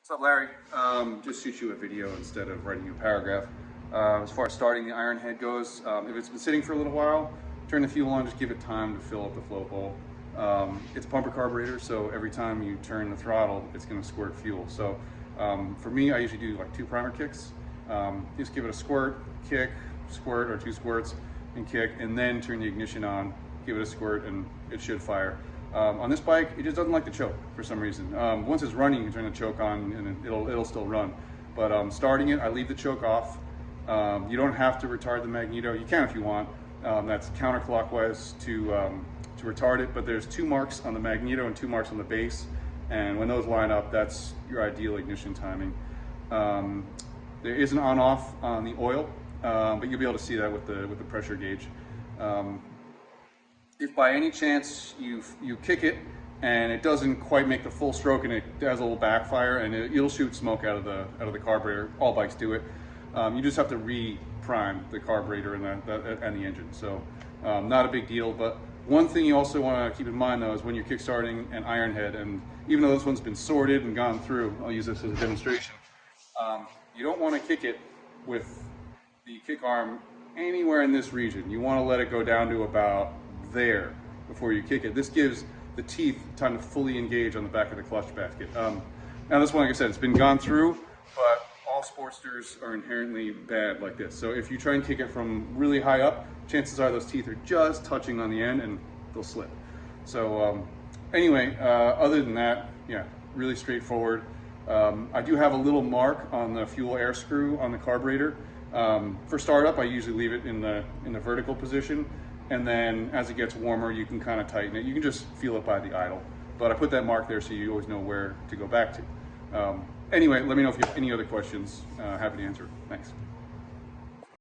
What's up, Larry? Just shoot you a video instead of writing you a paragraph. As far as starting the iron head goes, if it's been sitting for a little while, turn the fuel on, just give it time to fill up the float hole. It's a pumper carburetor, so every time you turn the throttle, it's going to squirt fuel. So for me, I usually do like 2 primer kicks. Just give it a squirt, kick, squirt, or 2 squirts, and kick, and then turn the ignition on, give it a squirt, and it should fire. On this bike, it just doesn't like to choke for some reason. Once it's running, you can turn the choke on and it'll still run. But starting it, I leave the choke off. You don't have to retard the magneto. You can if you want. That's counterclockwise to retard it, but there's 2 marks on the magneto and 2 marks on the base. And when those line up, that's your ideal ignition timing. There is an on-off on the oil, but you'll be able to see that with the pressure gauge. If by any chance you kick it and it doesn't quite make the full stroke and it has a little backfire and it'll shoot smoke out of the carburetor, all bikes do it. You just have to re-prime the carburetor and the engine. So not a big deal. But one thing you also want to keep in mind though is when you're kickstarting an iron head, and even though this one's been sorted and gone through, I'll use this as a demonstration. You don't want to kick it with the kick arm anywhere in this region. You want to let it go down to about there before you kick it. This gives the teeth time to fully engage on the back of the clutch basket. Now this one, like I said, it's been gone through, but all Sportsters are inherently bad like this. So if you try and kick it from really high up, chances are those teeth are just touching on the end and they'll slip. So anyway, other than that, yeah, really straightforward. I do have a little mark on the fuel air screw on the carburetor. For startup, I usually leave it in the vertical position. And then as it gets warmer, you can kind of tighten it. You can just feel it by the idle. But I put that mark there so you always know where to go back to. Anyway, let me know if you have any other questions. Happy to answer. Thanks.